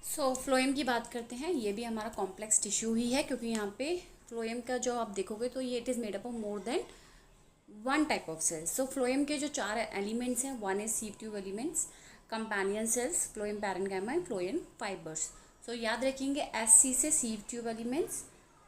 Phloem की बात करते हैं। ये भी हमारा कॉम्प्लेक्स टिश्यू ही है, क्योंकि यहाँ पे फ्लोएम का जो आप देखोगे तो ये it is made up of more than one type of cells. So phloem के जो चार एलिमेंट्स हैं, one is sieve tube elements, companion cells, phloem parenchyma and phloem fibres. So याद रखेंगे SC से sieve tube elements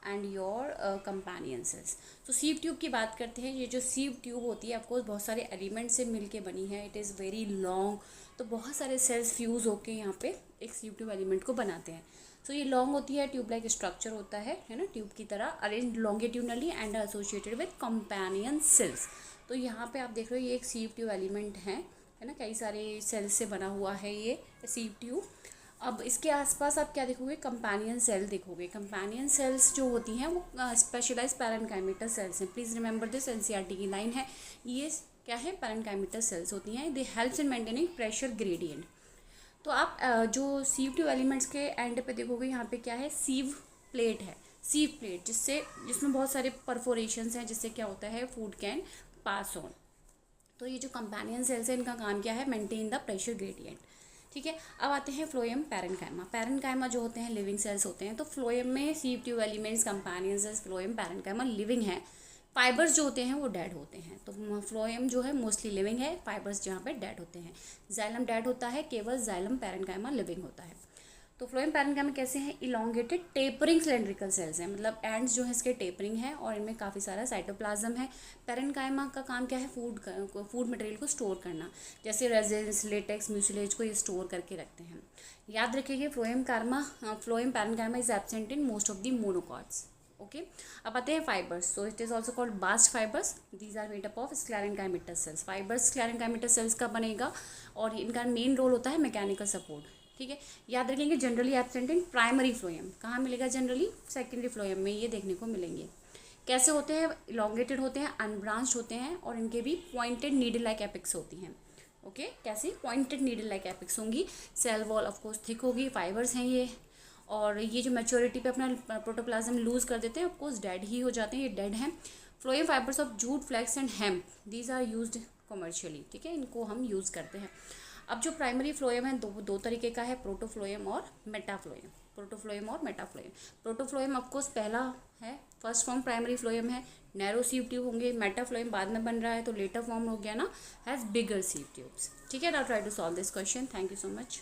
and your companion cells. तो sieve tube की बात करते हैं। ये जो सीव ट्यूब होती है ऑफकोर्स बहुत सारे एलिमेंट से मिलके बनी है। इट इज़ वेरी लॉन्ग, तो बहुत सारे सेल्स फ्यूज़ होके यहाँ पे एक सीव ट्यूब एलिमेंट को बनाते हैं। सो ये लॉन्ग होती है, ट्यूब लाइक स्ट्रक्चर होता है ना, ट्यूब की तरह arrange longitudinally and associated with companion cells. तो यहाँ पे आप देख रहे हो ये एक सीव ट्यूब एलिमेंट है ना, कई सारे सेल्स से बना हुआ है ये सीव ट्यूब। अब इसके आसपास आप क्या देखोगे, कंपेनियन सेल देखोगे। कंपेनियन सेल्स जो होती हैं वो स्पेशलाइज पैरेन्काइमेटस सेल्स हैं। प्लीज़ रिमेंबर दिस, NCERT की लाइन है ये। क्या है, पैरेन्काइमेटस सेल्स होती हैं। दे helps in maintaining pressure gradient. तो आप जो सीव ट्यूब एलिमेंट्स के एंड पे देखोगे यहाँ पे क्या है, सीव प्लेट है। सीव प्लेट जिसमें बहुत सारे परफोरेशंस हैं, जिससे क्या होता है, फूड कैन पास ऑन। तो ये जो कंपेनियन सेल्स है इनका काम क्या है, मेंटेन द प्रेशर ग्रेडियंट। ठीक है, अब आते हैं फ्लोएम पैरेन्काइमा। पैरेन्काइमा जो होते हैं लिविंग सेल्स होते हैं। तो फ्लोएम में सीव tube elements, companion cells, phloem parenchyma living है। फाइबर्स जो होते हैं वो डेड होते हैं। तो फ्लोएम जो है मोस्टली लिविंग है, फाइबर्स जहाँ पे डेड होते हैं। जाइलम डेड होता है, केवल जाइलम पैरेन्काइमा लिविंग होता है। तो फ्लोएम पैरेन्काइमा कैसे हैं, इलोंगेटेड टेपरिंग सिलेंड्रिकल सेल्स हैं, मतलब एंड्स जो है इसके टेपरिंग है और इनमें काफ़ी सारा साइटोप्लाज्म है। पैरेन्काइमा का काम क्या है, फूड मटेरियल को स्टोर करना, जैसे रेजिन्स, लेटेक्स, म्यूसिलेज को ये स्टोर करके रखते हैं। याद रखिए phloem parenchyma is absent in most of the monocots. Okay, अब आते हैं fibres. So it is also called bast fibres. These are made up of sclerenchymatous cells. Fibres sclerenchymatous cells का बनेगा और इनका मेन रोल होता है मैकेनिकल सपोर्ट। ठीक है, याद रखेंगे generally absent in primary phloem. कहाँ मिलेगा जनरली, सेकेंडरी फ्लोएम में ये देखने को मिलेंगे। कैसे होते हैं, इलोंगेटेड होते हैं, अनब्रांच्ड होते हैं और इनके भी पॉइंटेड नीडल लाइक एपिक्स होती हैं। ओके, कैसी पॉइंटेड नीडल लाइक एपिक्स होंगी। सेल वॉल ऑफकोर्स थिक होगी, फाइबर्स हैं ये। और ये जो मैच्योरिटी पे अपना प्रोटोप्लाज्म लूज कर देते हैं, ऑफकोर्स डेड ही हो जाते हैं, ये डेड हैं। Phloem fibres of jute, flax and hemp, these are used commercially. ठीक है, इनको हम यूज़ करते हैं। अब जो प्राइमरी फ्लोएम है दो तरीके का है, प्रोटोफ्लोएम और मेटाफ्लोएम। प्रोटोफ्लोएम और मेटाफ्लोएम। प्रोटोफ्लोएम ऑफकोर्स पहला है, फर्स्ट फॉर्म प्राइमरी फ्लोएम है, नैरो सीव ट्यूब होंगे। मेटाफ्लोएम बाद में बन रहा है तो लेटर फॉर्म हो गया ना, हैज़ बिगर सीव ट्यूब्स। ठीक है, now try to solve this question. Thank you so much.